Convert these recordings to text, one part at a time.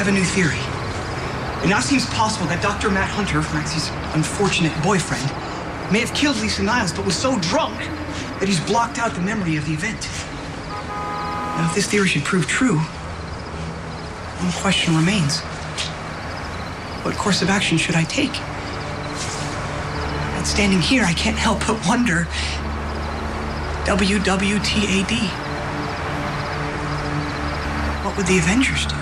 have a new theory. It now seems possible that Dr. Matt Hunter, Maxie's unfortunate boyfriend, may have killed Lisa Niles, but was so drunk that he's blocked out the memory of the event. Now, if this theory should prove true, one question remains. What course of action should I take? And standing here, I can't help but wonder, WWTAD. What would the Avengers do?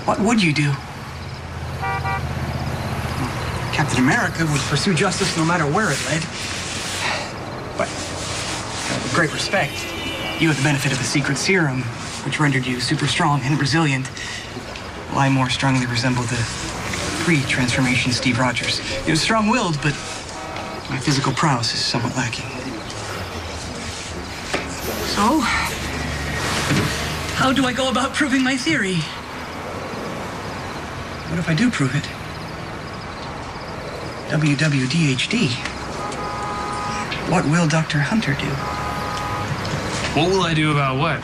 What would you do? Captain America would pursue justice no matter where it led. But, with great respect, you had the benefit of a secret serum, which rendered you super strong and resilient. While I more strongly resemble the pre-transformation Steve Rogers. He was strong-willed, but my physical prowess is somewhat lacking. So, how do I go about proving my theory? What if I do prove it? WWDHD. What will Dr. Hunter do? What will I do about what?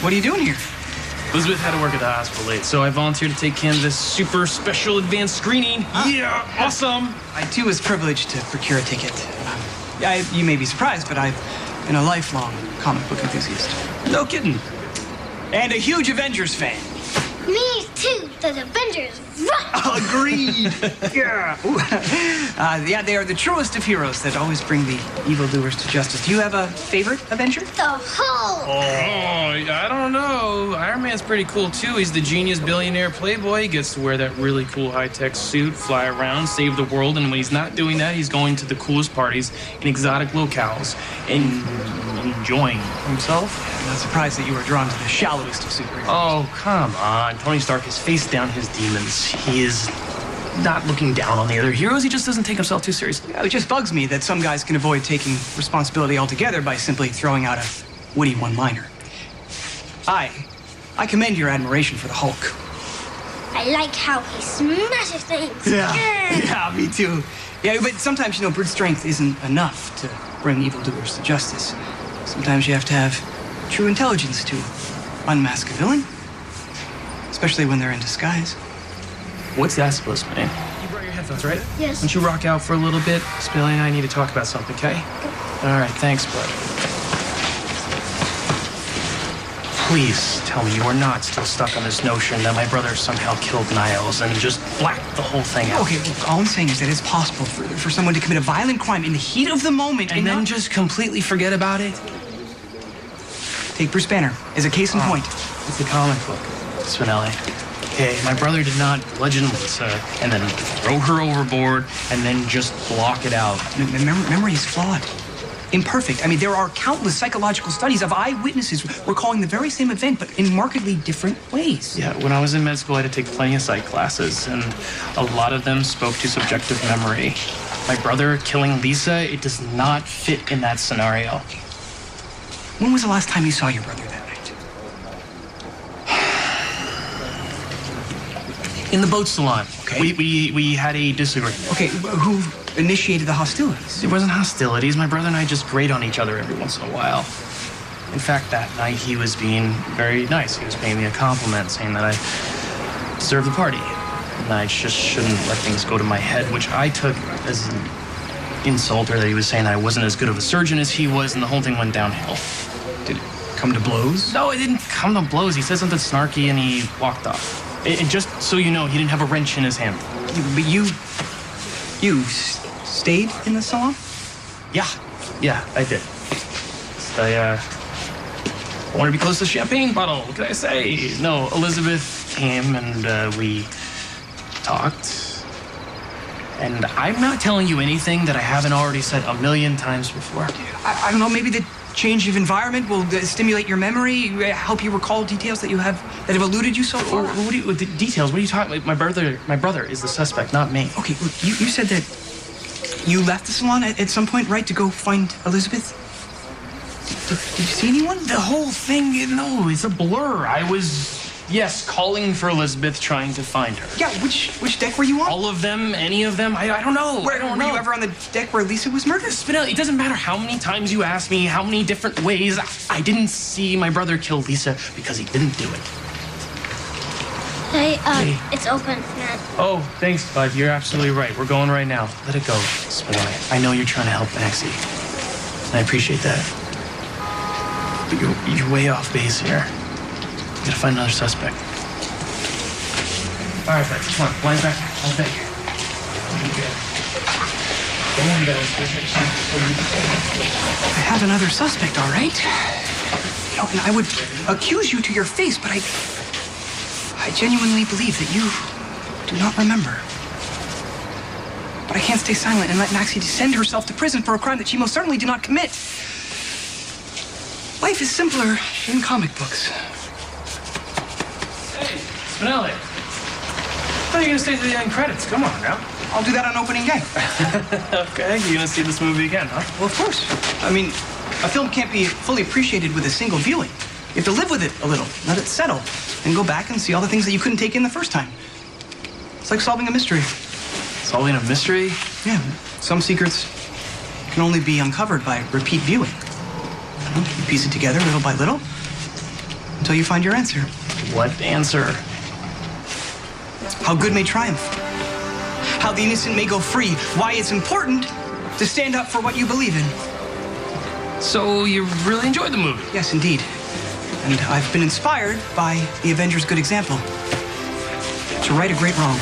What are you doing here? Elizabeth had to work at the hospital late, so I volunteered to take Kim to this super special advanced screening. Yeah, awesome! I, too, was privileged to procure a ticket. You may be surprised, but I've been a lifelong comic book enthusiast. No kidding. And a huge Avengers fan. Me too. The Avengers rock. Agreed. Yeah. Yeah, they are the truest of heroes that always bring the evildoers to justice. Do you have a favorite Avenger? The Hulk. Oh, I don't know. Iron Man's pretty cool, too. He's the genius billionaire playboy. He gets to wear that really cool high-tech suit, fly around, save the world, and when he's not doing that, he's going to the coolest parties in exotic locales and enjoying himself. I'm not surprised that you were drawn to the shallowest of superheroes. Oh, come on. Tony Stark has faced down his demons. He is not looking down on the other heroes. He just doesn't take himself too seriously. Yeah, it just bugs me that some guys can avoid taking responsibility altogether by simply throwing out a witty one-liner. I commend your admiration for the Hulk. I like how he smashes things. Yeah, me too. Yeah, but sometimes, brute strength isn't enough to bring evildoers to justice. Sometimes you have to have true intelligence to unmask a villain, especially when they're in disguise. What's that supposed to mean? You brought your headphones, right? Yes. Why don't you rock out for a little bit? Spinelli and I need to talk about something, okay? All right, thanks, bud. Please tell me you are not still stuck on this notion that my brother somehow killed Niles and just blacked the whole thing out. Okay, look, all I'm saying is that it's possible for someone to commit a violent crime in the heat of the moment and then just completely forget about it? Take Bruce Banner as a case in point. It's a comic book, Spinelli. Okay, my brother did not bludgeon Lisa and then throw her overboard and then just block it out. Memory is flawed. Imperfect. I mean, there are countless psychological studies of eyewitnesses recalling the very same event, but in markedly different ways. Yeah, when I was in med school, I had to take plenty of psych classes, and a lot of them spoke to subjective memory. My brother killing Lisa, it does not fit in that scenario. When was the last time you saw your brother that night? In the boat salon. Okay. We had a disagreement. Okay, who initiated the hostilities? It wasn't hostilities. My brother and I just grate on each other every once in a while. In fact, that night he was being very nice. He was paying me a compliment, saying that I deserved the party. And I just shouldn't let things go to my head, which I took as an insult, or that he was saying that I wasn't as good of a surgeon as he was, and the whole thing went downhill. Did it come to blows? No, it didn't come to blows. He said something snarky and he walked off. And just so you know, he didn't have a wrench in his hand. But you stayed in the salon? Yeah, I did. I wanted to be close to the champagne bottle. What can I say? No, Elizabeth came and we talked. And I'm not telling you anything that I haven't already said a million times before. I don't know, maybe the change of environment will stimulate your memory, help you recall details that have eluded you so far. What do you, details? What are you talking about? My brother is the suspect, not me. Okay, look, you said that you left the salon at some point, right, to go find Elizabeth? Did you see anyone? The whole thing, no, it's a blur. I was Yes, calling for Elizabeth, trying to find her. Yeah, which deck were you on? All of them? Any of them? I don't know. I don't Were know. you ever on the deck where Lisa was murdered? Spinelli, it doesn't matter how many times you ask me, how many different ways. I didn't see my brother kill Lisa because he didn't do it. Hey, Hey. it's open, man. Oh, thanks, bud. You're absolutely right. We're going right now. Let it go, Spinelli. I know you're trying to help Maxie. I appreciate that. But you're way off base here. We gotta find another suspect. All right, bud. Come on. Line back. Line back. Come on, I have another suspect, all right. You know, and I would accuse you to your face, but I genuinely believe that you do not remember. But I can't stay silent and let Maxie send herself to prison for a crime that she most certainly did not commit. Life is simpler in comic books. Hey, Spinelli. I thought you were gonna stay to the end credits. Come on now. I'll do that on opening day. Okay, you're gonna see this movie again, huh? Well, of course. I mean, a film can't be fully appreciated with a single viewing. You have to live with it a little, let it settle, and go back and see all the things that you couldn't take in the first time. It's like solving a mystery. Solving a mystery? Yeah, some secrets can only be uncovered by repeat viewing. You know, you piece it together little by little until you find your answer. What answer? How good may triumph. How the innocent may go free. Why it's important to stand up for what you believe in. So you really enjoyed the movie? Yes, indeed. And I've been inspired by the Avengers' good example. To right a great wrong.